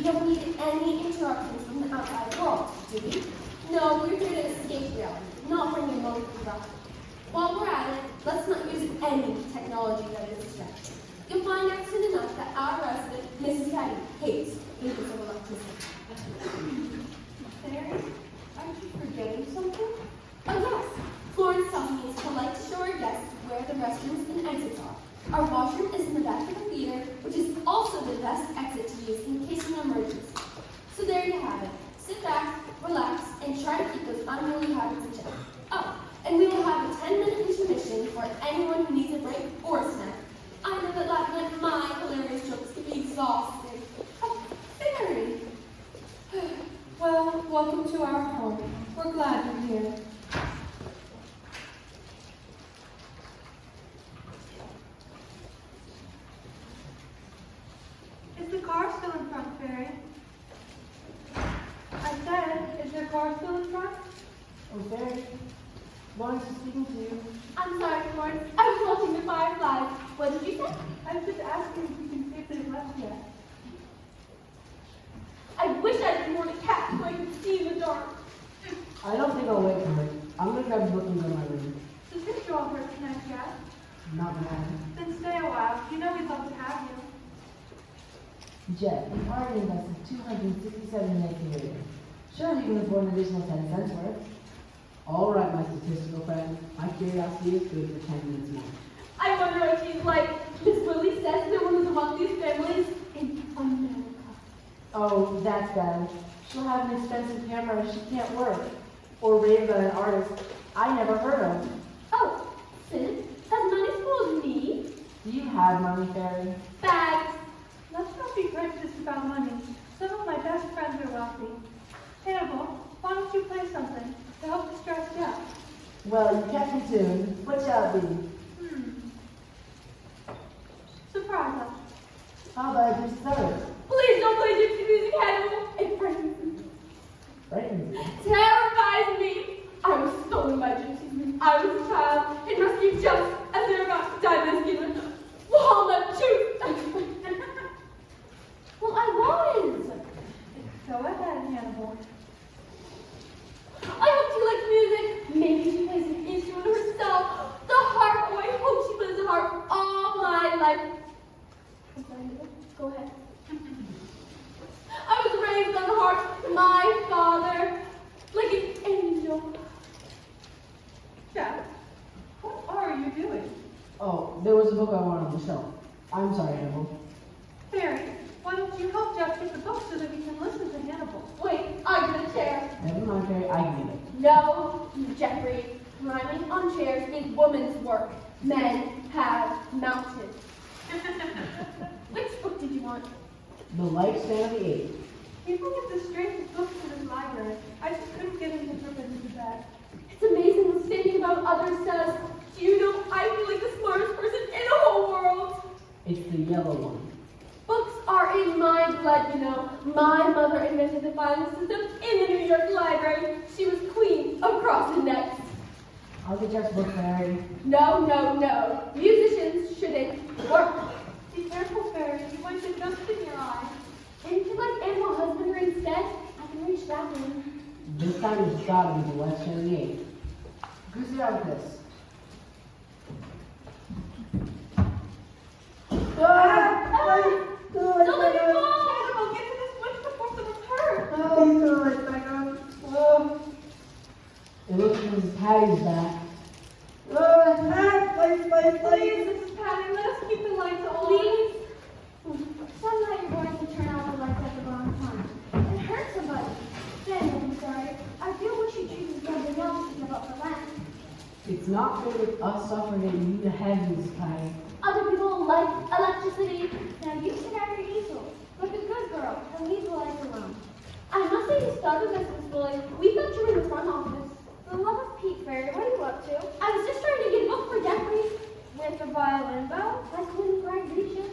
We don't need any interruptions from the outside world, do we? No, we're here to escape reality, not bring emotion back. While we're at it, let's not use any technology that is distracting. You'll find out soon enough that our resident, Mrs. Teddy, hates the use of electricity. Fairy, aren't you forgetting something? Oh yes, Florence tells me it's polite to show our guests where the restrooms and exits are. Our washroom is in the back of the theater, which is also the best exit to use in case of an emergency. So there you have it. Sit back, relax, and try to keep those unruly habits in check. Oh, and we will have a 10-minute intermission for anyone who needs a break or a snack. I know that laughing at my hilarious jokes can be exhausting. Oh, Fairy! Well, welcome to our home. We're glad you're here. Is the car still in front, Fairy? I said, is your car still in front? Oh, Fairy. Lawrence is speaking to you. I'm sorry, Florence. I was watching the fireflies. What did you say? I was just asking if you can see if they've left yet. I wish I had worn a cap so I could see in the dark. I don't think I'll wait for her. I'm gonna grab the book and go to my room. Does this draw her tonight yet? Not bad. Then stay a while. You know we'd love to have you. Jeff, you've already invested $267 in a theater. Surely you can afford an additional 10 cents worth. All right, my statistical friend. My curiosity is good for 10 minutes more. I wonder what she's like. Miss Willie says they're one of the wealthiest families in America. Oh, that's bad. She'll have an expensive camera she can't work. Or rave about an artist I never heard of. Oh, Sid, has money spoiled me? Do you have money, Fairy? Bags. Let's not be prejudiced about money. Some of my best friends are wealthy. Hannibal, why don't you play something to help distract Jeff? Well, you kept me tuned. What shall it be? Surprise us. How about I do third? Please don't play gypsy music, Hannibal. It frightens me. Frightens me. Terrifies me. I was stolen by gypsies when I was a child and rescued just as they were about to die masculine. Walnut juice. Well, I was. Go ahead, Hannibal. I hope she likes music. Maybe she plays an instrument herself. The harp. Oh, I hope she plays the harp all my life. I'm sorry, Hannibal. Go ahead. I was raised on the harp. My father, like an angel. Jeff, what are you doing? Oh, there was a book I wanted on the shelf. I'm sorry, Hannibal. Fairy, why don't you help Jeff get the book so that we can listen to Hannibal? Wait, I get a chair. Never mind, Fairy, I can get it. No, Jeffrey. Climbing on chairs is woman's work. Men have mountains. Which book did you want? The Lifespan of the Ape. People get the strangest books in this library. I just couldn't get him to put them into bed. It's amazing what thinking about others says. Do you know I feel like the smartest person in the whole world? It's the yellow one. Books are in my blood, you know. My mother invented the filing system in the New York Library. She was queen of cross and necks. I'll get Jeff's book, Fairy. No, no, no. Musicians shouldn't work. Be careful, Fairy. You might get dust in your eye. And if you like animal husbandry instead, I can reach that one. This time it's gotta be the Lifespan of the Ape. Goose it out with this. Don't let me fall! Hannibal, get to this switch before someone's hurt. It looks like Mrs. Patty's back. Please, Mrs. Patty, let us keep the lights on. Please? Somehow you're going to turn out the lights at the wrong time and hurt somebody. Then, I'm sorry. I feel what you choose something else to give up the land. It's not fair with us suffering and you to have Mrs. Patty. Other people like electricity. Now you sit at your easel, like a good girl, and leave the lights alone. I must say you started us, Miss Willie. We thought you were in the front office. For the love of Pete, Fairy, what are you up to? I was just trying to get a book for Jeffrey. With a violin bow, like when Greg reaches.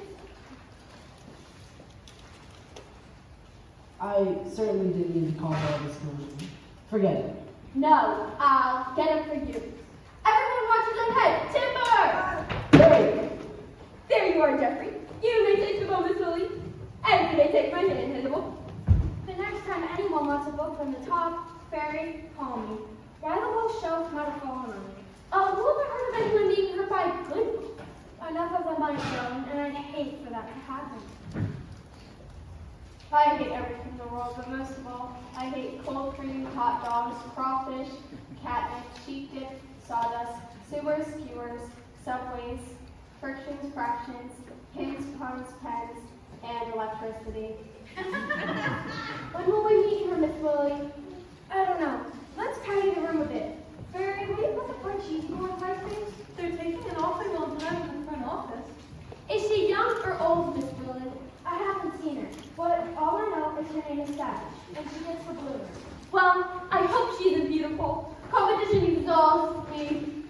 I certainly didn't mean to call all this morning. Forget it. No, I'll get it for you. Everyone watch his own head. Timber! Hey! There you are, Jeffrey. You may take the bow, Miss Willie. And you may take my hand, Hannibal. happened. I hate everything in the world, but most of all, I hate cold cream, hot dogs, crawfish, catnip, cheap dip, sawdust, sewers, skewers, subways, frictions, fractions, pins, puns, pens, and electricity. When will we meet her, Miss Willie? I don't know. Let's tidy the room a bit. Fairy, will you put the front sheets in organize things? They're taking an awfully long time in the front office. Is she young or old, Miss Willie? I haven't seen her, but all I know is her name is Savage, and she gets the blue. Well, I hope she's beautiful. Competition exhausts me.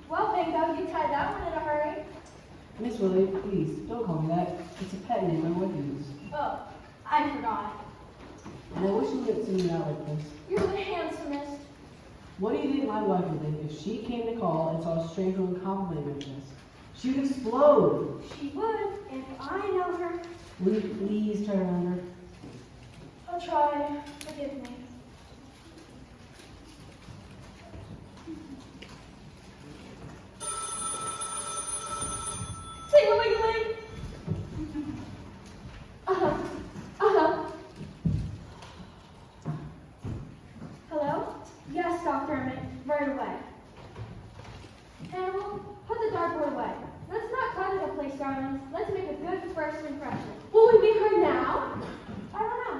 Well, Bingo, you tied that one in a hurry. Miss Willie, please, don't call me that. It's a pet name I would use. Oh, I forgot. And I wish you wouldn't sing it out like this. You're the handsomest. What do you think my wife would think if she came to call and saw a stranger woman complimenting like this? She would explode. She would, if I know her. Will you please try to remember? I'll try. Forgive me. Ting-a-ling-a-ling. Hello? Yes, Dr. Emmett, right away. Hannibal, put the dartboard away. Let's not clutter the place, darlings. Let's make a good first impression. Will we meet her now? I don't know.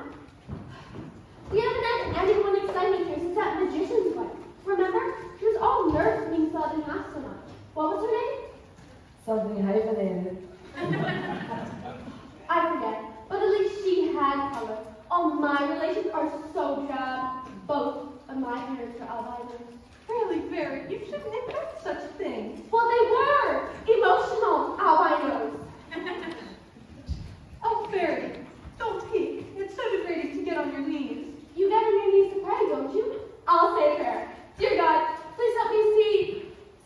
We haven't had anyone exciting here since that magician's wife. Remember? She was all nerves being thought an astronaut. What was her name? Something hyphenated. I forget, but at least she had color. All my relations are so drab. Both of my parents are albinos. Really, Fairy, you shouldn't invent such a thing. Well, they were emotional albinos. Oh, Fairy, don't peek. It's so degrading to get on your knees. You get on your knees to pray, don't you? I'll say a prayer. Dear God, please help me see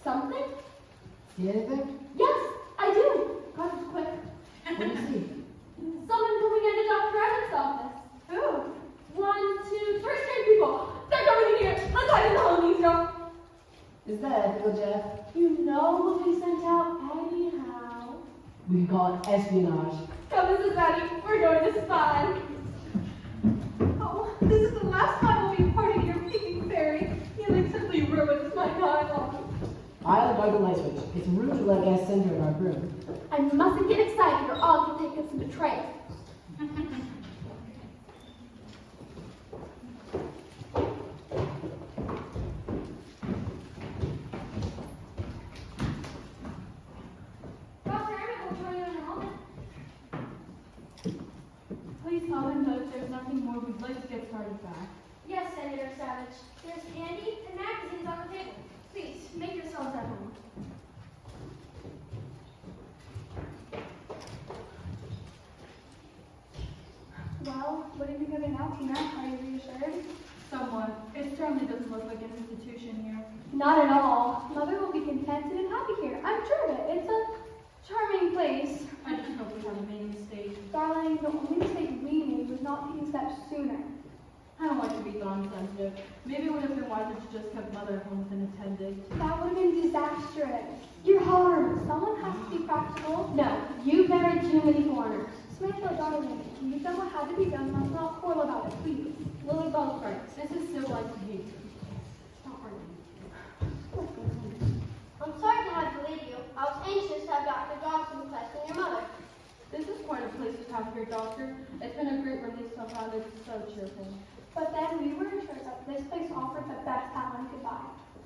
something. See anything? Yes, I do. God is quick. What do you see? Someone coming into Dr. Evans' office. Who? 1, 2, 3 straight people. They're coming in here. Let's hide in the hole, Nisa. Is that ethical, Jeff? You know we'll be sent out anyhow. We can call it espionage. Come, Mrs. Betty. We're going to spy. Oh, this is the last time we'll be part of your peeking, Fairy. Kneeling simply ruins my dialogue. I'll guard the light switch. It's rude to let guests enter in our room. I mustn't get excited or all can take us to betray. Dr. Emmett will join you in a moment. Please tell them that if there's nothing more, we'd like to get started back. Yes, Senator Savage. There's candy and magazines on the table. Please, make yourselves at home. Well, what do you think of the announcement? Are you reassured? Somewhat. It certainly doesn't look like an institution here. Not at all. Mother will be contented and happy here. I'm sure of it. It's a charming place. I just hope we haven't made a mistake. Darling, the only mistake we made was not taking steps sooner. I don't like to be thorn sensitive. Maybe it would have been wiser to just kept mother at home with an attendant. That would have been disastrous. You're hard. Someone has to be practical. No, you married too many foreigners. Samantha, darling, you've done what had to be done. Let's not quarrel about it, please. Lily Belfort, this is civilized behavior. Stop arguing. I'm sorry to have to leave you. I was anxious to have Dr. Johnson testing your mother. This is quite a place to have here, Doctor. It's been a great relief to have found it so cheerful. But then we were assured that this place offered the best that one could buy.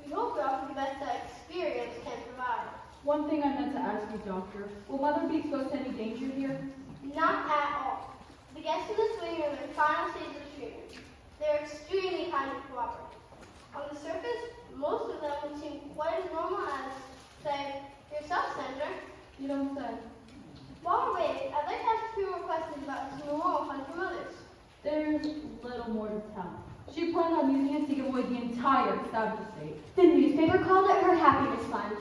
We hope to offer the best that experience can provide. One thing I meant to ask you, Doctor. Will Mother be exposed to any danger here? Not at all. The guests in the swing are in their final stage of treatment. They're extremely kind and cooperative. On the surface, most of them would seem quite as normal as, say, yourself, Senator. You don't say. While we're waiting, I'd like to ask a few more questions about this memorial fund for mothers. There's little more to tell. She planned on using it to give away the entire Savage estate. The newspaper called it her happiness fund.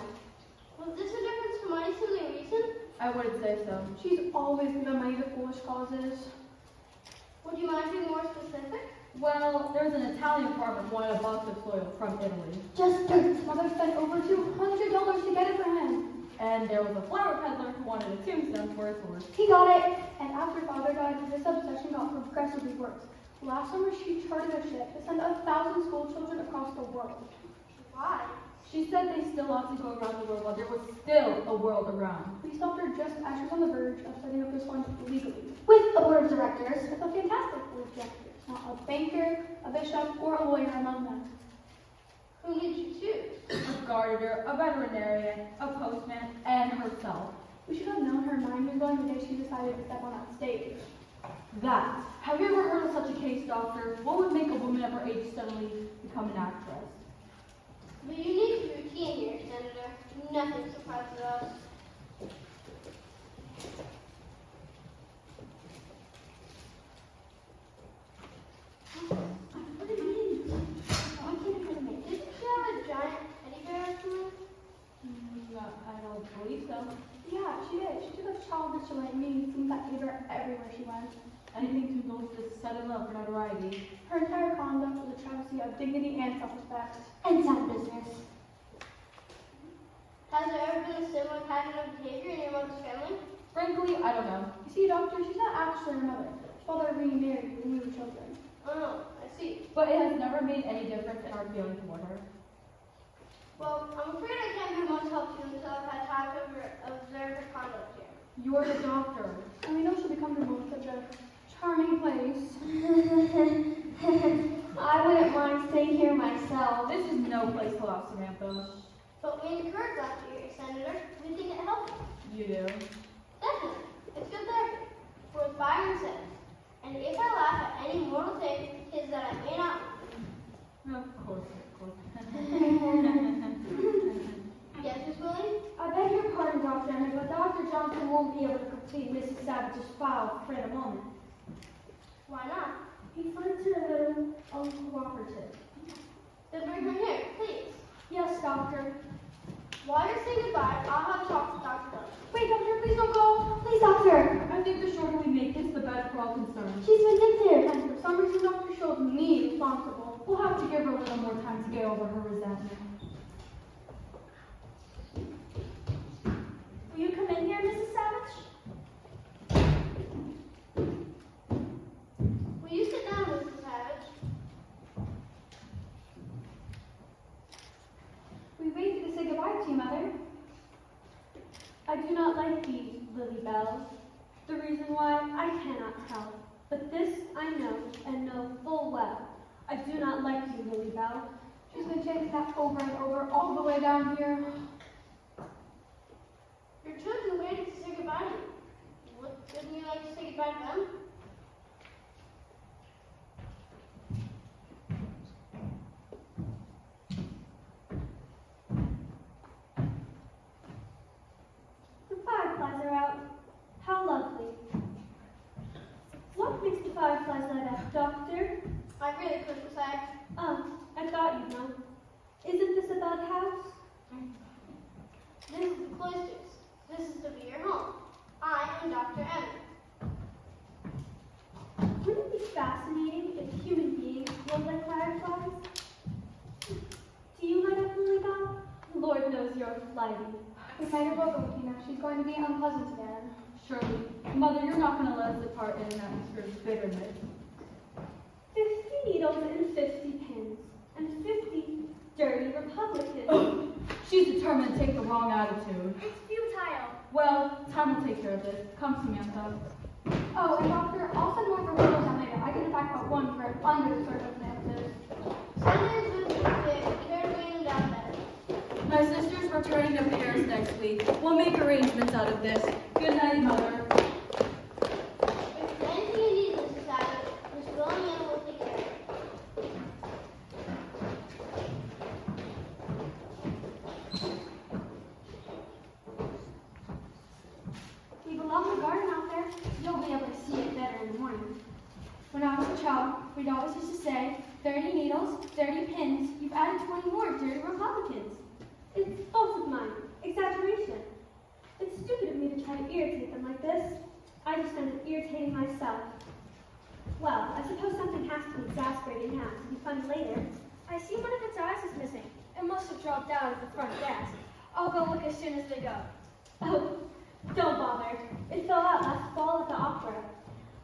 Was this a difference for money simply recent? I wouldn't say so. She's always given money to foolish causes. Would you mind being more specific? Well, there's an Italian farmer who wanted a box of soil from Italy. Just dirt. Mother spent over $200 to get it for him. And there was a flower peddler who wanted a tombstone for his horse. He got it, and after Father died, this obsession got progressively worse. Last summer, she chartered a ship to send 1,000 school children across the world. Why? She said they still ought to go around the world while there was still a world around. We stopped her just as she was on the verge of setting up this fund legally. With a board of directors. With a fantastic board of directors, not a banker, a bishop, or a lawyer among them. Who did you choose? A gardener, a veterinarian, a postman, and herself. We should have known her mind was going the day she decided to step on that stage. That. Have you ever heard of such a case, doctor? What would make a woman of her age suddenly become an actress? The unique routine here, Senator. Nothing surprises us. What do you mean? Why can't you make it? Didn't you have a giant teddy bear or something? I don't believe so. Yeah, she did. She took a childish delight in meeting things that gave her everywhere she went. Anything to indulge this sudden love for notoriety. Her entire conduct was a travesty of dignity and self-respect. And sound business. Has there ever been a similar pattern of behavior in your mother's family? Frankly, I don't know. You see, doctor, she's not actually her mother. Her father remarried when we were children. Oh, I see. But it has never made any difference in our feeling toward her. Well, I'm afraid I can't be of much help to you until I've had time to observe her conduct here. You're the doctor. And we know she'll become your mom such a charming place. I wouldn't mind staying here myself. This is no place to laugh, Samantha. But we encourage laughter here, Senator. We think it helps. You do. Definitely. It's good therapy. For as Byron says, and if I laugh at any mortal thing, it is that I may not. Of course. Yes, Miss Willie? I beg your pardon, Dr. Emmett, but Dr. Johnson won't be able to complete Mrs. Savage's file for a moment. Why not? He finds her a little uncooperative. Then bring her here, please. Yes, doctor. While you're saying goodbye, I'll have a talk with Dr. Dunn. Wait, doctor, please don't go. Please, doctor. I think the shorter we make this, the better for all concerned. She's vindictive. And for some reason, Dr. showed me responsible. We'll have to give her a little more time to get over her resentment. Will you come in here, Mrs. Savage? Will you sit down, Mrs. Savage? We waited to say goodbye to you, Mother. I do not like these, Lily Bells. The reason why I cannot tell. But this I know, and know full well. I do not like you, Lily Bell. She's been chanting that over and over all the way down here. Your children waited to say goodbye to you. Wouldn't you like to say goodbye to them? The fireflies are out. How lovely. What makes the fireflies light up, Doctor? I really couldn't say. I thought you'd know. Isn't this a bug house? This is the cloisters. This is to be your home. I am Dr. Emmett. Wouldn't it be fascinating if human beings looked like fireflies? Do you light up, Lily Bell? Lord knows you're lighting. We might as well go, Tina. She's going to be unpleasant again. Surely. Mother, you're not going to let us depart in an atmosphere of bitterness. 50 needles and 50 pins. And 50 dirty Republicans. She's determined to take the wrong attitude. It's futile. Well, time will take care of this. Come, Samantha. Oh, and doctor, I'll send more proposals down later. I can in fact put one for under the circumstances. Sundays with the caribbean down there. My sister's returning to Paris next week. We'll make arrangements out of this. Good night, Mother. If there's anything you need, Mrs. Savage, Miss Willie and Ann will take care of it. Leave a lovely garden out there. You'll be able to see it better in the morning. When I was a child, we'd always used to say, 30 needles, 30 pins, you've added 20 more dirty Republicans. It's both of mine. Exaggeration. It's stupid of me to try to irritate them like this. I just end up irritating myself. Well, I suppose something has to be exasperating now to be funny later. I see one of its eyes is missing. It must have dropped out at the front desk. I'll go look as soon as they go. Oh, don't bother. It fell out last fall at the opera.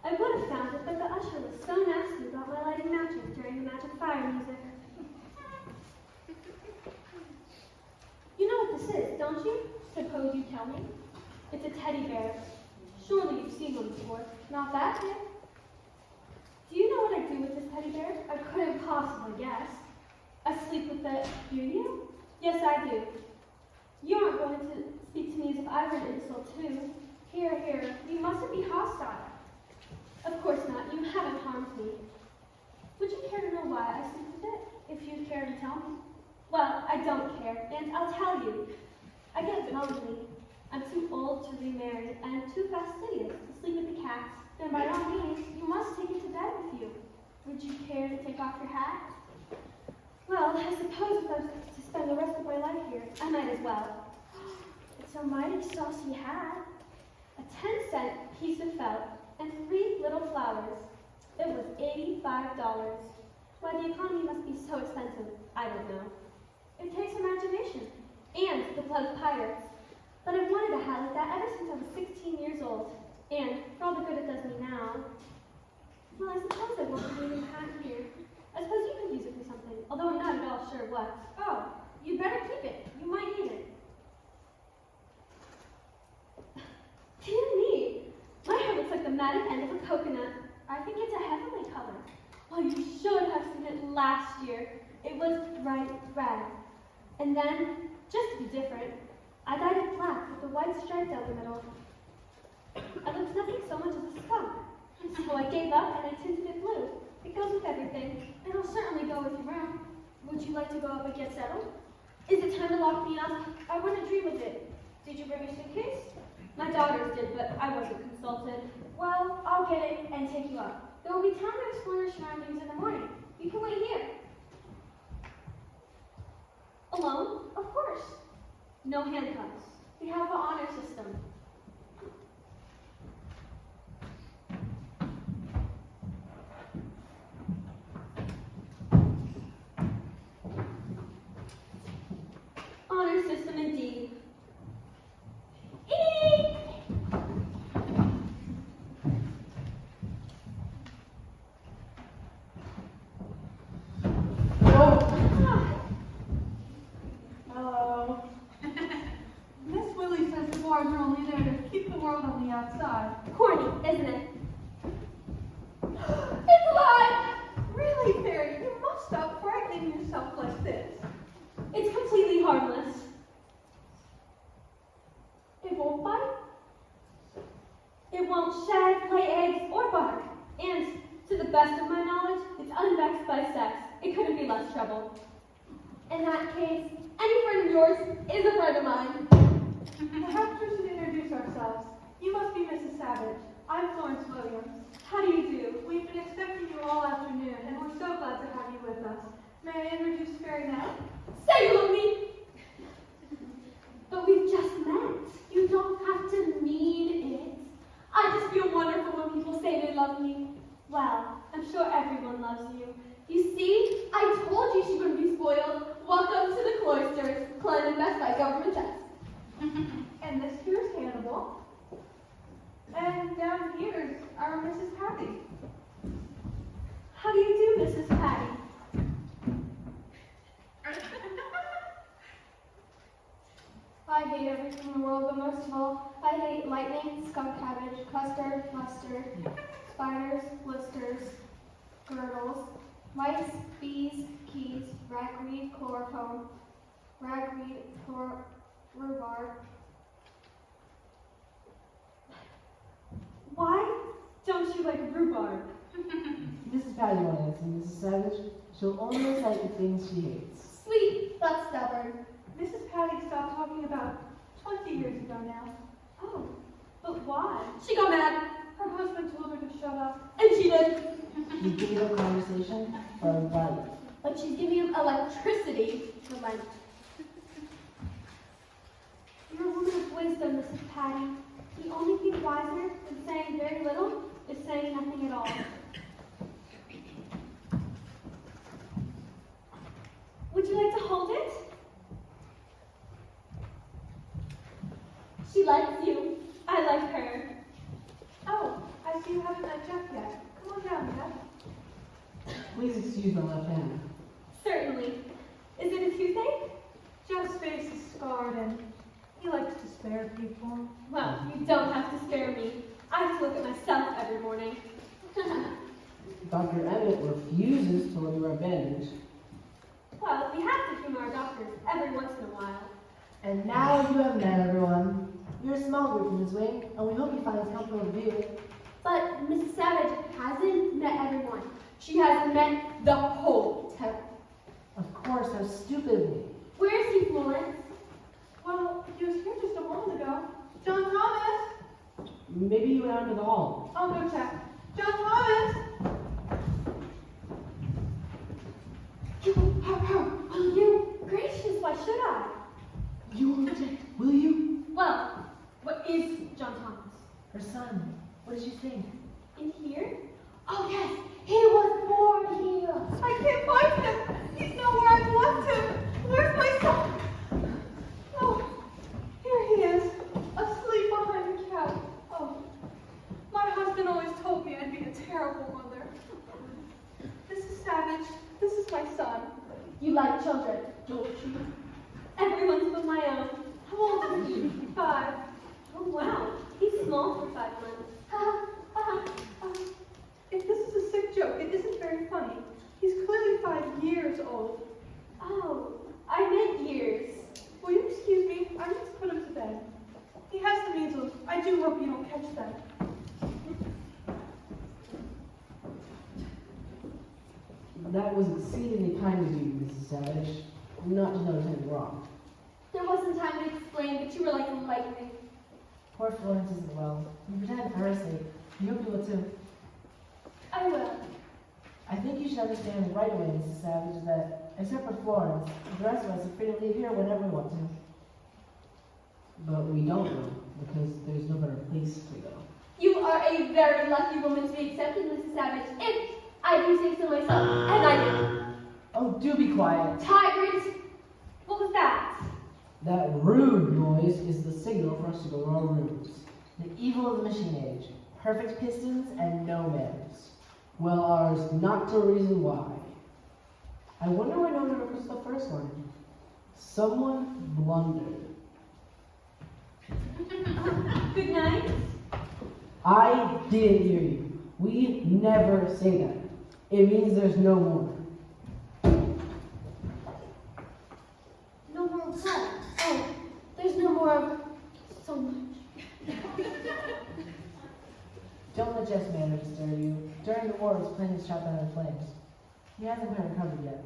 I would have found it, but the usher was so nasty about my lighting matches during the magic fire music. You know what this is, don't you? Suppose you tell me. It's a teddy bear. Surely you've seen one before. Not that kid. Do you know what I do with this teddy bear? I couldn't possibly guess. I sleep with it. Do you? Yes, I do. You aren't going to speak to me as if I were an insult too. Here, you mustn't be hostile. Of course not. You haven't harmed me. Would you care to know why I sleep with it? If you care to tell me. Well, I don't care, and I'll tell you. I get lonely. I'm too old to remarry, and I'm too fastidious to sleep with the cats. Then by all means, you must take it to bed with you. Would you care to take off your hat? Well, I suppose if I was to spend the rest of my life here, I might as well. It's a mighty saucy hat. A 10-cent piece of felt and 3 little flowers. It was $85. Why the economy must be so expensive, I don't know. It takes imagination and the blood of pirates. But I've wanted a hat like that ever since I was 16 years old. And for all the good it does me now, well, I suppose I won't be needing a hat here. I suppose you could use it for something, although I'm not at all sure what. Oh, you'd better keep it. You might need it. Dear me, my hair looks like the matted end of a coconut. I think it's a heavenly color. Well, you should have seen it last year. It was bright red. And then, just to be different, I dyed it black with a white stripe down the middle. I looked nothing so much as a skunk. So I gave up and I tinted it blue. It goes with everything. It'll certainly go with your room. Would you like to go up and get settled? Is it time to lock me up? I wouldn't dream of it. Did you bring a suitcase? My daughters did, but I wasn't consulted. Well, I'll get it and take you up. There will be time to explore your surroundings in the morning. You can wait here. Alone? Of course. No handcuffs. We have the honor system. Honor system indeed. Eek! Hello. Miss Willie says the bars are only there to keep the world on the outside. Corny, isn't it? It's alive! Really, Fairy, you must stop frightening yourself like this. It's completely harmless. It won't bite. It won't shed, lay eggs, or bark. And, to the best of my knowledge, it's unvexed by sex. It couldn't be less trouble. In that case, any friend of yours is a friend of mine. Perhaps we should introduce ourselves. You must be Mrs. Savage. I'm Florence Williams. How do you do? We've been expecting you all afternoon, and we're so glad to have you with us. May I introduce Fairy now? Say you love me! But we've just met. You don't have to mean it. I just feel wonderful when people say they love me. Well, I'm sure everyone loves you. You see, I told you she wouldn't be spoiled. Welcome to the cloisters, planned and best by government checks. And this here is Hannibal. And down here is our Mrs. Patty. How do you do, Mrs. Patty? I hate everything in the world, but most of all, I hate lightning, skunk cabbage, custard, mustard, spiders, blisters, girdles, mice, bees, keys, ragweed, chloroform, rhubarb. Why don't you like rhubarb? Mrs. Patty won't answer, Mrs. Savage. She'll only recite the things she hates. Sweet, but stubborn. Mrs. Patty stopped talking about 20 years ago now. Oh, but why? She got mad, Her husband told her to shut up. and she did. You give her a conversation or a bite. But she's giving him electricity for Lent. You're a woman of wisdom, Mrs. Patty. The only thing wiser than saying very little is saying nothing at all. Would you like to hold it? She likes you. I like her. Oh, I see you haven't met Jeff yet. Come on down, Jeff. Please excuse my left hand. Certainly. Is it a toothache? Jeff's face is scarred and he likes to spare people. Well, you don't have to spare me. I have to look at myself every morning. Dr. Emmett refuses to let me wear a bandage. Well, we have to humor our doctors every once in a while. And now you have met everyone. You're a small group in this wing, and we hope you find this helpful review. But Mrs. Savage hasn't met everyone. She has met the whole town. Of course, how stupid of me. Where is he, Florence? Well, he was here just a moment ago. John Thomas! Maybe you went out into the hall. I'll go check. John Thomas! Will you? Gracious, why should I? You will object, will you? Well, what is John Thomas? Her son. What did you think? In here? Oh yes, he was born here. I can't find him! He's nowhere I've left him! Where's my son? Oh, here he is, asleep behind the couch. Oh, my husband always told me I'd be a terrible mother. Mrs. Savage, this is my son. You like children, don't you? Everyone's but my own. How old is he? 5. Oh, wow. He's small for 5 months. If this is a sick joke, it isn't very funny. He's clearly 5 years old. Oh, I meant years. Will you excuse me? I need to put him to bed. He has the measles. I do hope you don't catch them. That was exceedingly kind of you, Mrs. Savage. Not to notice anything wrong. There wasn't time to explain, but you were like lightning. Poor Florence isn't well. We pretend for her sake. You hope you will too. I will. I think you should understand right away, Mrs. Savage, that except for Florence, the rest of us are free to leave here whenever we want to. But we don't know, because there's no better place to go. You are a very lucky woman to be accepted, Mrs. Savage, if I do say so myself, and I do. Oh, do be quiet. Tyrant! What was that? That rude noise is the signal for us to go to our rooms. The evil of the machine age. Perfect pistons and no manners. Well, ours not to reason why. I wonder why no one was the first one. Someone blundered. Good night. I didn't hear you. We never say that. It means there's no more. No more of what? Oh, there's no more of so much. Don't let Jeff's manner disturb you. During the war, his plane was shot down in flames. He hasn't been recovered yet.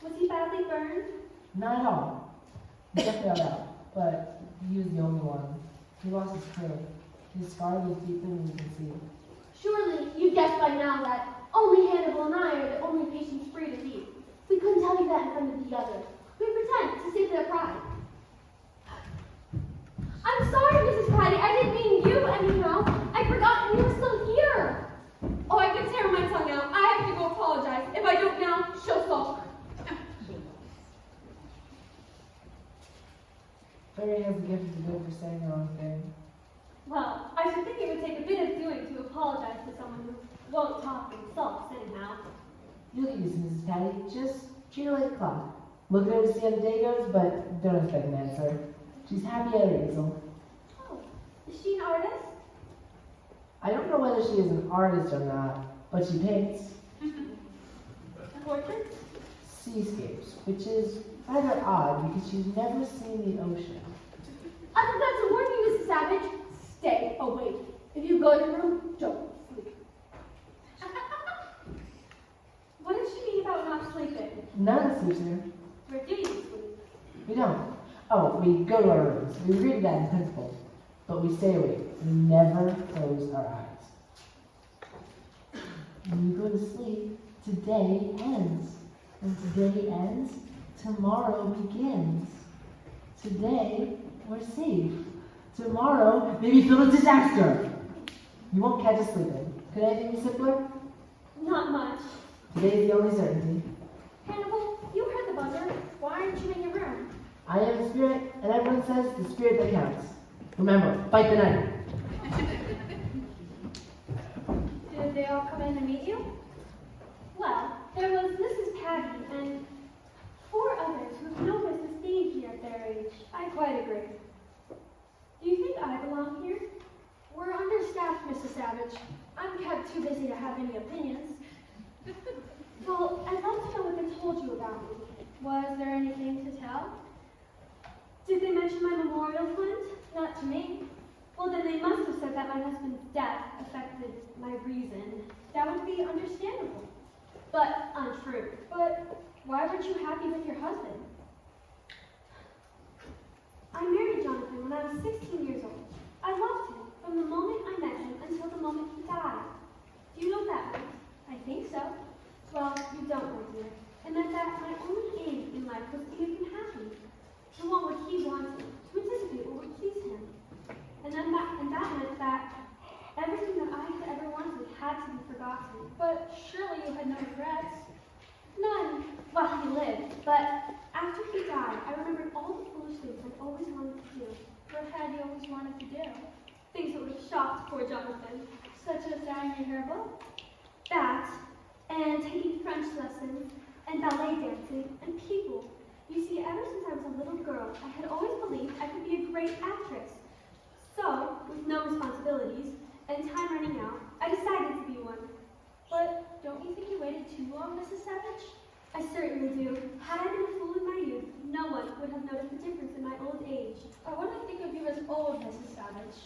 Was he badly burned? Not at all. Jeff got out, but he was the only one. He lost his crew. His scar was deeper than you can see. Surely you guessed by now that only Hannibal and I are the only patients free to leave. We couldn't tell you that in front of the others. We pretend to save their pride. I'm sorry, Mrs. Patty. I didn't mean you anyhow. I'd forgotten you were still here. Oh, I could tear my tongue out. I have to go apologize. If I don't now, she'll sulk. Fairy has the gift of the good for saying the wrong thing. Well, I should think it would take a bit of doing to apologize to someone who won't talk and sulks anyhow. You'll get used to Mrs. Patty. Just treat her like a clock. Look at her to see how the day goes, but don't expect an answer. She's happy at her easel. Oh, is she an artist? I don't know whether she is an artist or not, but she paints Portraits? seascapes, which is rather odd because she's never seen the ocean. I forgot to warn you, Mrs. Savage. Stay awake. If you go to your room, don't sleep. What does she mean about not sleeping? None of us sleeps here. Where do you sleep? We don't. Oh, we go to our rooms. We agree to that in principle. But we stay awake. We never close our eyes. When you go to sleep, today ends. When today ends, tomorrow begins. Today, we're safe. Tomorrow, maybe filled with disaster. You won't catch us sleeping. Could anything be simpler? Not much. Today is the only certainty. Hannibal, you heard the buzzer. Why aren't you in your room? I am the spirit, and everyone says the spirit that counts. Remember, fight the night. Did they all come in to meet you? Well, there was Mrs. Patty and 4 others who have no business being here at their age. I quite agree. Do you think I belong here? We're understaffed, Mrs. Savage. I'm kept too busy to have any opinions. Well, I'd love to know what they told you about me. Was there anything to tell? Did they mention my memorial fund? Not to me. Well, then they must have said that my husband's death affected my reason. That would be understandable, but untrue. But why weren't you happy with your husband? I married Jonathan when I was 16 years old. I loved him from the moment I met him until the moment he died. Do you know what that meant? I think so. Well, you don't, my dear. It meant that my only aim in life was to make him happy, to want what he wanted, to anticipate what would please him. And that meant that everything that I had ever wanted had to be forgotten. But surely you had no regrets. None while he lived, but after he died, I remembered all the foolish things I'd always wanted to do. What had you always wanted to do? Things that would have shocked poor Jonathan. Such as dyeing your hair blue? That, and taking French lessons, and ballet dancing, and people. You see, ever since I was a little girl, I had always believed I could be a great actress. So, with no responsibilities, and time running out, I decided to be one. But don't you think you waited too long, Mrs. Savage? I certainly do. Had I been a fool in my youth, no one would have noticed the difference in my old age. I wouldn't think of you as old, Mrs. Savage.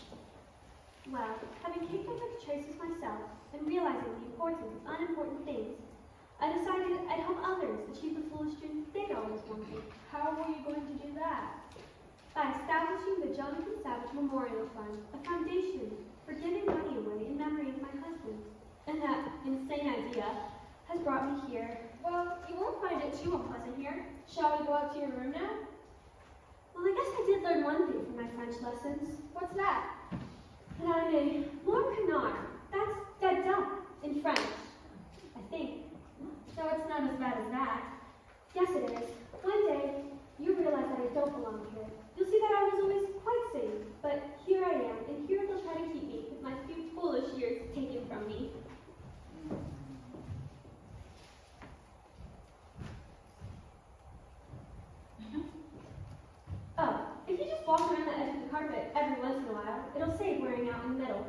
Well, having kicked up the choices myself, and realizing the importance of unimportant things, I decided I'd help others achieve the foolish dreams they'd always wanted. How were you going to do that? By establishing the Jonathan Savage Memorial Fund, a foundation for giving money away in memory of my husband. And that insane idea has brought me here. Well, you won't find it too unpleasant here. Shall we go out to your room now? Well, I guess I did learn one thing from my French lessons. What's that? And I'm a Lord Canard. That's dead dumb in French, I think. So it's not as bad as that. Yes, it is. One day, you realize that I don't belong here. You'll see that I was always quite sane, but here I am, and here they'll try to keep me with my few foolish years taken from me. Oh, if you just walk around the edge of the carpet every once in a while, it'll save wearing out in the middle.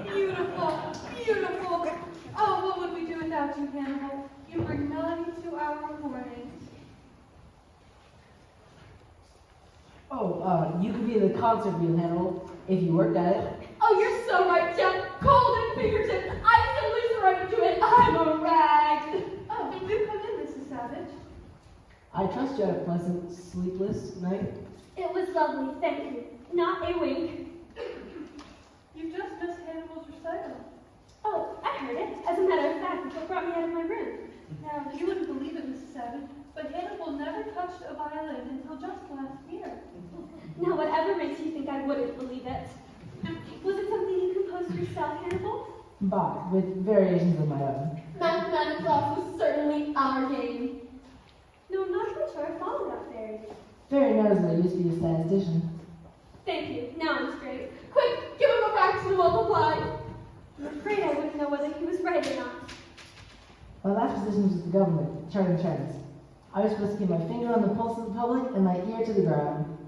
Beautiful, beautiful. Oh, what would we do without you, Hannibal? You bring melody to our mornings. Oh, you could be in the concert field, Hannibal, if you worked at it. Oh, you're so right, Jeff. Cold and fingertips. I still lose the right to it. I'm a rag. Oh, do come in, Mrs. Savage. I trust you had a pleasant, sleepless night. It was lovely, thank you. Not a wink. You just missed Hannibal's recital. Oh, I heard it. As a matter of fact, it's what brought me out of my room. Now, you wouldn't believe it, Mrs. Savage, but Hannibal never touched a violin until just last year. Now, whatever makes you think I wouldn't believe it? Was it something you composed for yourself, Hannibal? But with variations of my own. Mathematics class was certainly our game. No, I'm not quite sure I followed that fairy. Fairy knows that I used to be a statistician. Thank you. Now I'm straight. Quick, give him a fraction to multiply. I'm afraid I wouldn't know whether he was right or not. My last position was with the government, charting trends. I was supposed to keep my finger on the pulse of the public and my ear to the ground.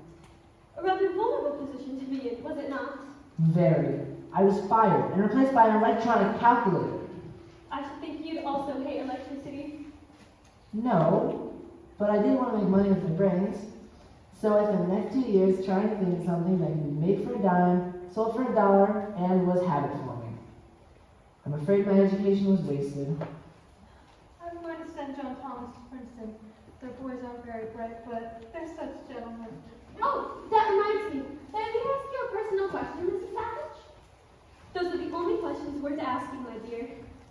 A rather vulnerable position to be in, was it not? Very. I was fired and replaced by an electronic calculator. I should think you'd also hate electricity. No, but I did want to make money with my brains. So I spent the next 2 years trying to think of something that could be made for a dime, sold for $1, and was habit forming. I'm afraid my education was wasted. I'm going to send John Thomas to Princeton. Their boys aren't very bright, but they're such gentlemen. Oh, that reminds me. May I ask you a personal question, Mrs. Savage? Those are the only questions worth asking, my dear.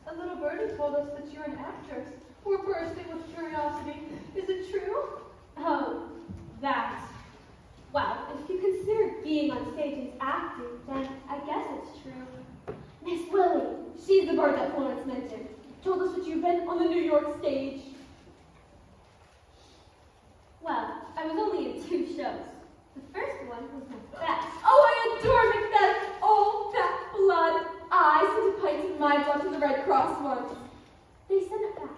A little birdie told us that you're an actress. We're bursting with curiosity. Is it true? Oh, that. Well, if you consider being on stage as acting, then I guess it's true. Miss Willie, she's the bird that Florence mentioned. Told us that you've been on the New York stage. Well, I was only in 2 shows. The first one was Macbeth. Oh, I adore Macbeth. Oh, that blood. I sent a pint of my blood to the Red Cross once. They sent it back.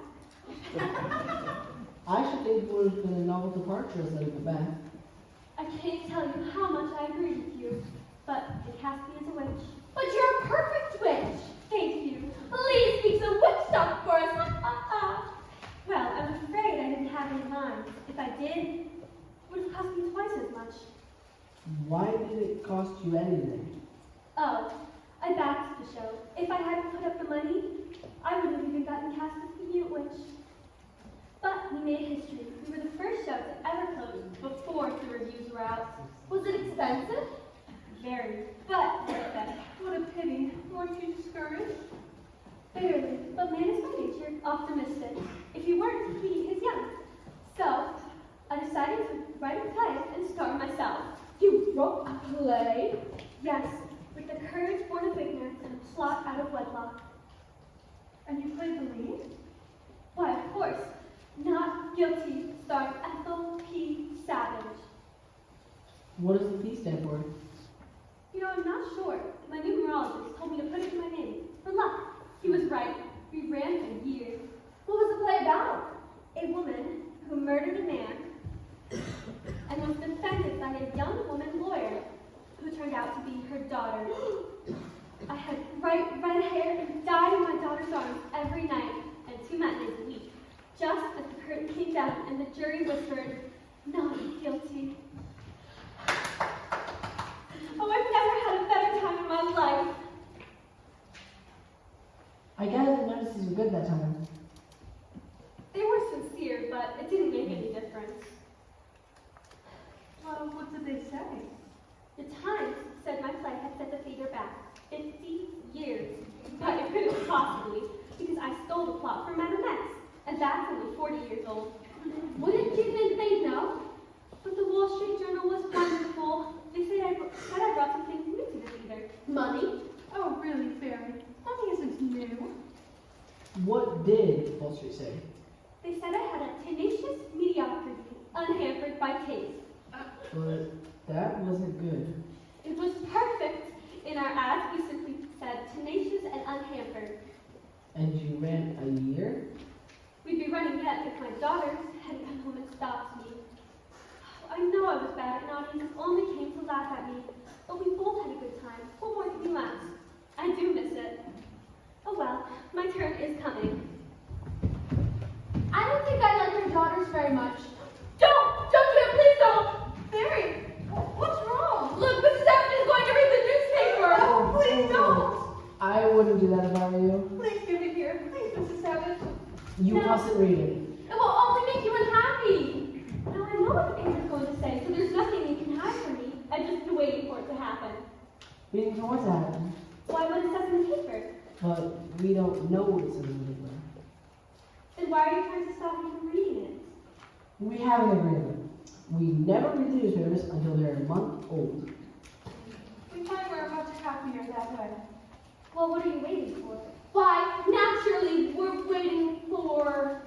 I should think it would have been a novel departure instead of Macbeth. I can't tell you how much I agree with you, but it has to be as a witch. But you're a perfect witch. Thank you. Please speak some witch stuff for us. Well, I'm afraid I didn't have any lines. If I did, it would have cost me twice as much. Why did it cost you anything? Oh, I backed the show. If I hadn't put up the money, I wouldn't have even gotten cast as the mute witch. But we made history. We were the first show to ever close before the reviews were out. Was it expensive? Very, but worth it. What a pity. Weren't you discouraged? Barely, but man is by nature optimistic. If you weren't, he is young. So, I decided to write a play and star myself. You wrote a play? Yes, with the courage born of ignorance and a plot out of wedlock. And you played the lead? Why, of course. Not Guilty stars Ethel P. Savage. What does the P stand for? You know, I'm not sure. My numerologist told me to put it in my name. For luck. He was right. We ran for years. What was the play about? A woman who murdered a man and was defended by a young woman lawyer who turned out to be her daughter. I had bright red hair and died in my daughter's arms every night and 2 matinees a week. Just as the curtain came down and the jury whispered, not guilty. Oh, I've never had a better time in my life. I gather the notices were good that time. They were sincere, but it didn't make any difference. Well, what did they say? The Times said my play had set the theater back 50 years. But it couldn't possibly, because I stole the plot from Madame X, and that's only 40 years old. Wouldn't you think they'd know? But the Wall Street Journal was wonderful. They said I brought something new to the theater. Money? Oh, really, Fairy? Money isn't new. What did Wall Street say? They said I had a tenacious mediocrity, unhampered by taste. But that wasn't good. It was perfect. In our ads, we simply said tenacious and unhampered. And you ran a year? We'd be running yet if my daughters hadn't come home and stopped me. I know I was bad and audiences only came to laugh at me, but we both had a good time. What more could you ask? I do miss it. Oh well, my turn is coming. I don't think I like your daughters very much. Don't do it, please don't! Fairy, what's wrong? Look, Mrs. Evans is going to read the newspaper! Oh, please don't! I wouldn't do that if I were you. Please give it here. Please, Mrs. Savage. You No. mustn't read it. It will only make you unhappy. Now I know what the paper's going to say, so there's nothing you can hide from me. I've just been waiting for it to happen. Waiting for what to happen. Why, what it says in the paper? But we don't know what it says in the paper. Then why are you trying to stop me from reading it? We have an agreement. We never read the newspapers until they're a month old. We find we're much happier that way. Well, what are you waiting for? Why, naturally, we're waiting for...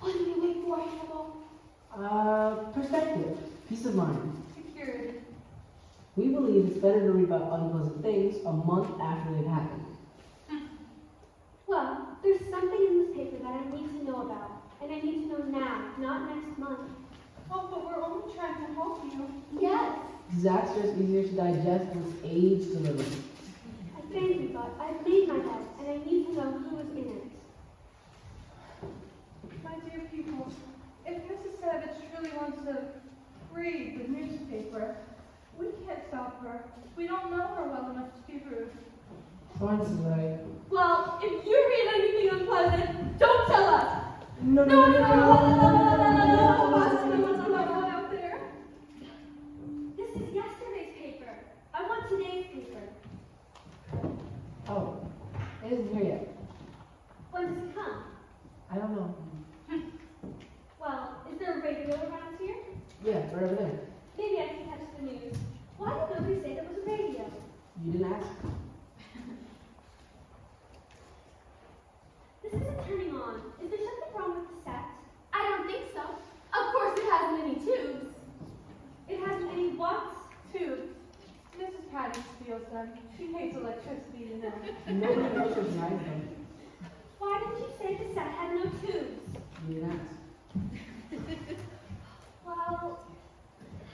What do we wait for, Hannibal? Perspective. Peace of mind. Security. We believe it's better to read about unpleasant things a month after they've happened. Well, there's something in this paper that I need to know about. And I need to know now, not next month. Oh, but we're only trying to help you. Yes. Disaster is easier to digest than AIDS delivery. I thank you, but I've made my bed, and I need to know who is in it. paper. We can't stop her. We don't know her well enough to be rude. Florence is right. Well, if you read anything unpleasant, don't tell us. No, Out there. This is yesterday's paper. I want today's paper. Oh, it isn't here yet. When does it come? I don't know. Well, is there a radio around here? Yeah, right over there. Maybe I can catch the news. Why did nobody say there was a radio? You didn't ask? This isn't turning on. Is there something wrong with the set? I don't think so. Of course it has many tubes. It has any what? Tubes. Mrs. Patty steals them. She hates electricity, you know. Nobody knows what's behind them. Why didn't you say the set had no tubes? You didn't ask. Well,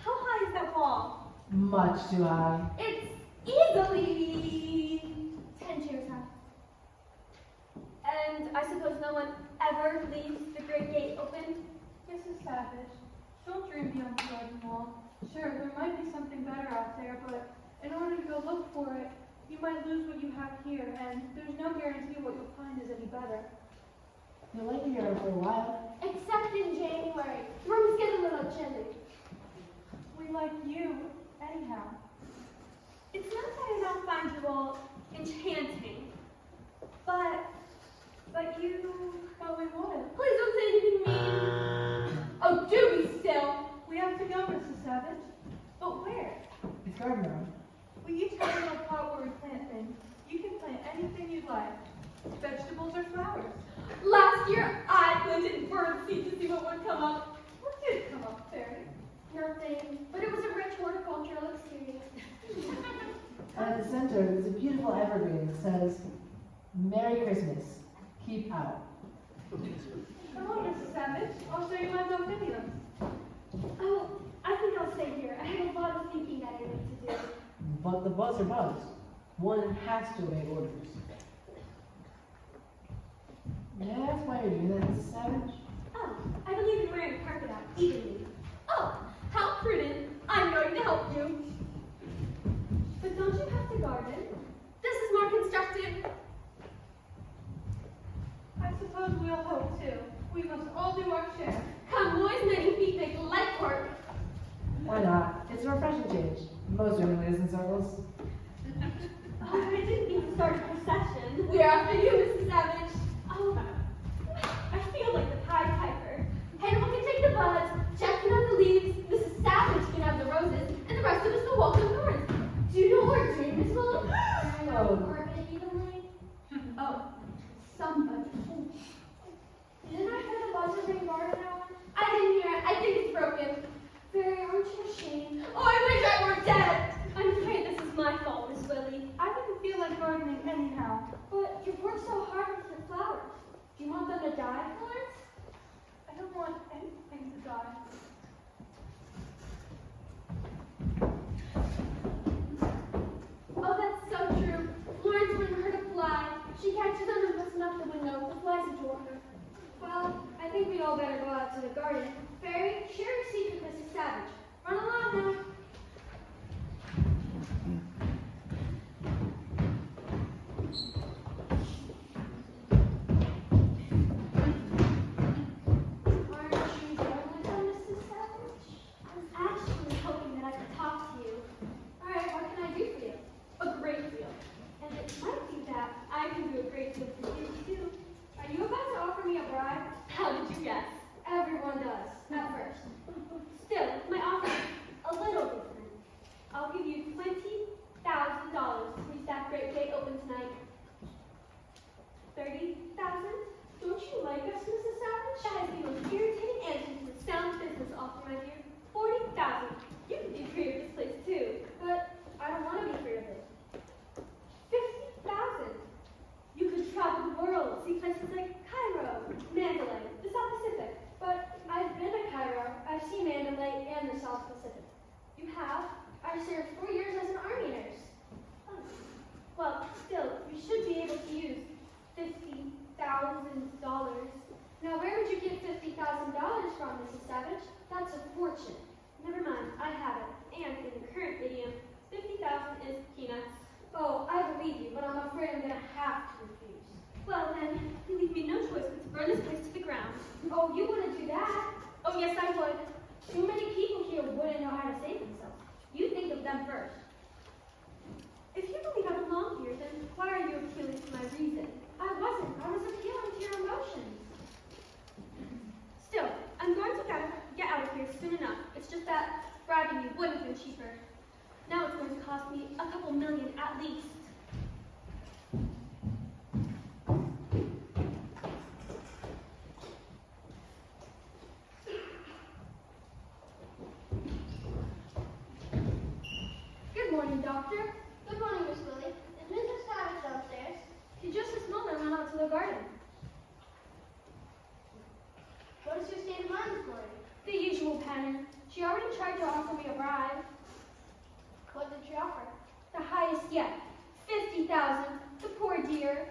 how high is that wall? Much too high. It's easily 10 chairs high. And I suppose no one ever leaves the great gate open? Mrs. Savage, don't dream beyond the garden wall. Sure, there might be something better out there, but in order to go look for it, you might lose what you have here, and there's no guarantee what you'll find is any better. You'll like it here for a while. Except in January. Rooms get a little chilly. We like you, anyhow. It's not that I don't find you all enchanting, but you... But we would. Please don't say anything mean. Oh, do be still. We have to go, Mrs. Savage. But where? It's garden room. We each have a little pot where we plant things. You can plant anything you'd like. Vegetables or flowers. Last year I planted bird seed to see what would come up. What did come up, Fairy? Nothing, but it was a rich horticultural experience. And at the center, there's a beautiful evergreen that says, Merry Christmas. Keep out. Come on, Mrs. Savage. I'll show you my Delphiniums. Oh, I think I'll stay here. I have a lot of thinking that I need to do. But the bugs are bugs. One has to obey orders. May I ask why you're doing that, Mrs. Savage? Oh, I believe in wearing carpet out evenly. Oh, how prudent. I'm going to help you. But don't you have to garden? This is more constructive. I suppose we'll hope too. We must all do our share. Come, boys, many feet make light work. Why not? It's a refreshing change. Most women lead us in circles. Oh, I didn't mean to start a procession. We're after you, Mrs. Savage. Oh, I feel like the Pied Piper. Hannibal can take the buds, Jack can have the leaves, Mrs. Savage can have the roses, and the rest of us will walk the thorns. Do you know what we're doing, Miss Willow? Carpet evenly. Oh, somebody. Didn't I hear the buzzer ring garden hour? I didn't hear it. I think it's broken. Fairy, aren't you ashamed? Oh, I wish I were dead. I'm afraid this is my fault, Miss Willie. I didn't feel like gardening anyhow. But you've worked so hard with your flowers. Do you want them to die, Florence? I don't want anything to die. Oh, that's so true. Florence wouldn't hurt a fly. She catches them and puts them out the window. The flies adore her. Well, I think we'd all better go out to the garden. Fairy, share your secret with Mrs. Savage. Run along now. Aren't you done with them, Mrs. Savage? I was actually hoping that I could talk to you. All right, what can I do for you? A great deal. And it might be that I can do a great deal for you, too. Are you about to offer me a bribe? How did you guess? Everyone does, at first. Still, my offer is a little different. I'll give you $20,000 to keep that great gate open tonight. 30,000? Don't you like us, Mrs. Savage? That is the most irritating answer to a sound business offer, my dear. 40,000. You can be free of this place too. But I don't want to be free of it. 50,000. You could travel the world, see places like Cairo, Mandalay, the South Pacific. But I've been to Cairo, I've seen Mandalay and the South Pacific. You have? I served 4 years as an army nurse. Oh. Well, still, you should be able to use $50,000. Now, where would you get $50,000 from, Mrs. Savage? That's a fortune. Never mind, I have it. and in the current idiom, 50,000 is peanuts. Oh, I believe you, but I'm afraid I'm gonna have to refuse. Well then, you leave me no choice but to burn this place to the ground. Oh, you wouldn't do that. Oh yes, I would. Too many people here wouldn't know how to save themselves. You think of them first. If you believe I belong here, then why are you appealing to my reason? I wasn't. I was appealing to your emotions. Still, I'm going to get out of here soon enough. It's just that bribing you would have been cheaper. Now it's going to cost me a couple million at least. Good morning, Doctor. Good morning, Miss Willie. Is Mrs. Savage downstairs? She just this moment went out to the garden. What is your state of mind this morning? The usual pattern. She already tried to offer me a bribe. What did she offer? The highest yet. 50,000. The poor dear.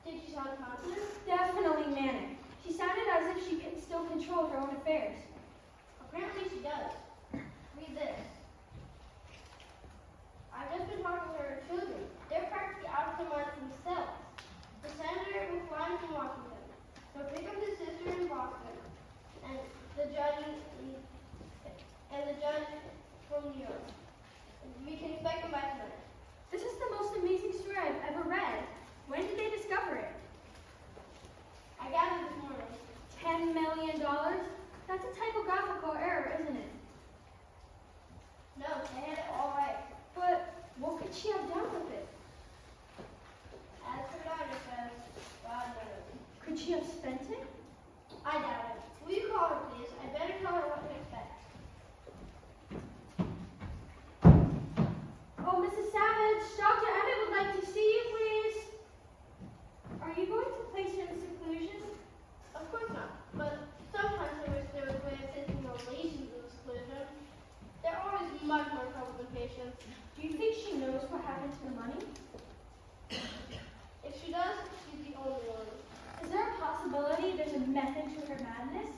Did she sound confident? Definitely manic. She sounded as if she could still control her own affairs. Apparently she does. Read this. I've just been talking to her children. They're practically out of their minds themselves. The senator was flying from Washington. So pick up his sister in Boston, and the judge from New York. We can expect them by tonight. This is the most amazing story I've ever read. When did they discover it? I gathered this morning. $10 million? That's a typographical error, isn't it? No, they had it all right. But what could she have done with it? As her daughter says, God knows. Could she have spent it? I doubt it. Will you call her, please? I better tell her what to expect. Oh, Mrs. Savage, Dr. Emmett would like to see you, please. Are you going to place her in seclusion? Of course not. But sometimes I wish there was a way of taking the relations of exclusion. They're always much more trouble than patients. Do you think she knows what happened to the money? If she does, she's the only one. Is there a possibility there's a method to her madness?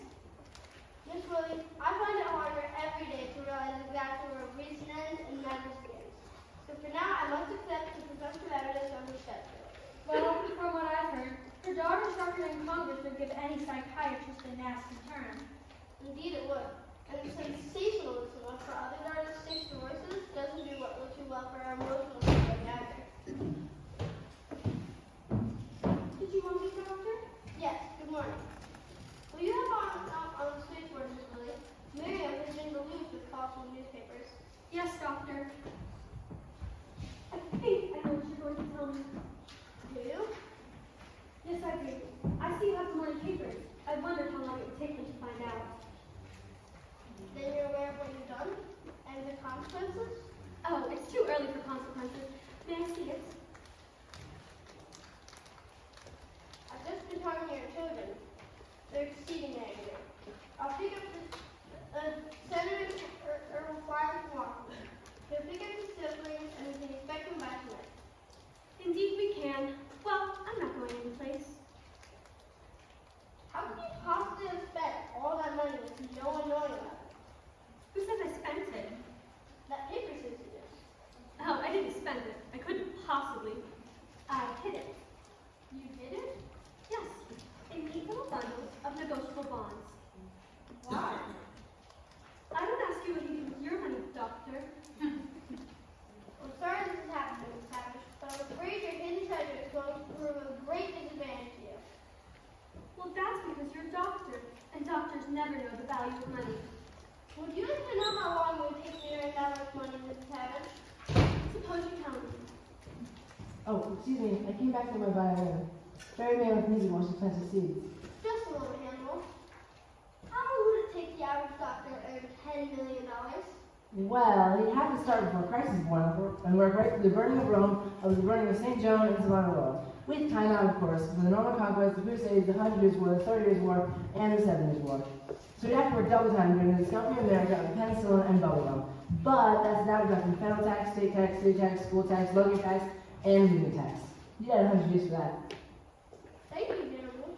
Miss Willie, I find it harder every day to realize exactly where reason ends and madness begins. So for now, I must accept the presumptive evidence of her stepdaughter. Well, from what I've heard, her daughter's record in Congress would give any psychiatrist a nasty turn. Indeed, it would. And the sensationalism of her other daughter's 6 divorces doesn't do too well for her emotional state either. Did you want me, Doctor? Yes, good morning. Will you have on the switchboard, Miss Willie? Miriam has been in the loop with possible newspapers. Yes, Doctor. I think I know what you're going to tell me. Do you? Yes, I do. I see you have the morning papers. I wondered how long it would take me to find out. Then you're aware of what you've done? And the consequences? Oh, it's too early for consequences. May I see it? I've just been talking to your children. They're exceedingly angry. I'll pick up Senator Fire from Washington. He'll pick up his siblings and we can expect them back tonight. Indeed we can. Well, I'm not going any place. How can you possibly have spent all that money with no one knowing about it? Who says I spent it? That paper says you did. Oh, I didn't spend it. I couldn't possibly. I hid it. You did it? Yes, in neat little bundles of negotiable bonds. Why? I don't ask you what you do with your money, Doctor. I'm sorry this has happened, Mrs. Savage, but I'm afraid your hidden treasure is going to prove a great disadvantage to you. Well, that's because you're a doctor, and doctors never know the value of money. Would you like to know how long it would take me to earn that much money, Mrs. Savage? Suppose you tell me. Oh, excuse me, I came back with my violin. Fairy man with music while she plants the seeds. Just a little handle. How long would it take the average doctor to earn $10 million? Well, he'd have to start before Christ was born and work right through the burning of Rome, of the burning of St. Joan and Savonarola. With time out, of course, for the Norman Conquest, the Crusades, the 100 Years' War, the 30 Years' War, and the 7 Years' War. So he'd have to work double time during the discovery of America of penicillin and bubblegum. But that's not deducting federal tax, state tax, school tax, luxury tax, and union tax. You had 100 years for that. Thank you, gentlemen.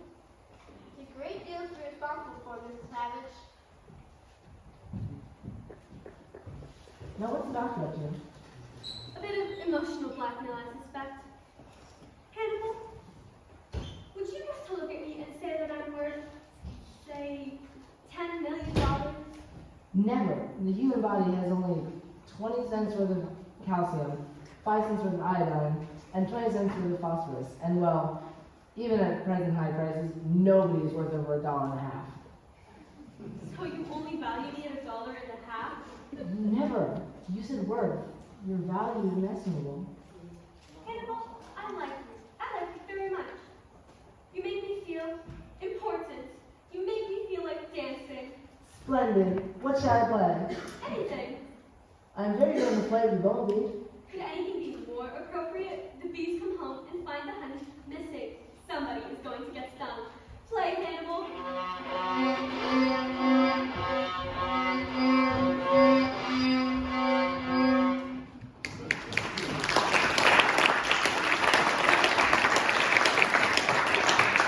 It's a great deal to be responsible for, Mrs. Savage. Now what's the doctor up to? A bit of emotional blackmail, I suspect. Hannibal, would you have to look at me and say that I'm worth, say, $10 million? Never. The human body has only 20 cents worth of calcium, 5 cents worth of iodine, and 20 cents worth of phosphorus. And well, even at present high prices, nobody is worth over $1.50. So you only value me at $1.50? Never. You said worth. Your value is inestimable. Hannibal, I like you. I like you very much. You make me feel important. You make me feel like dancing. Splendid. What shall I play? Anything. I'm very good to play with Bumblebee. Could anything be more appropriate? The bees come home and find the honey missing. Somebody is going to get stung. Play, Hannibal.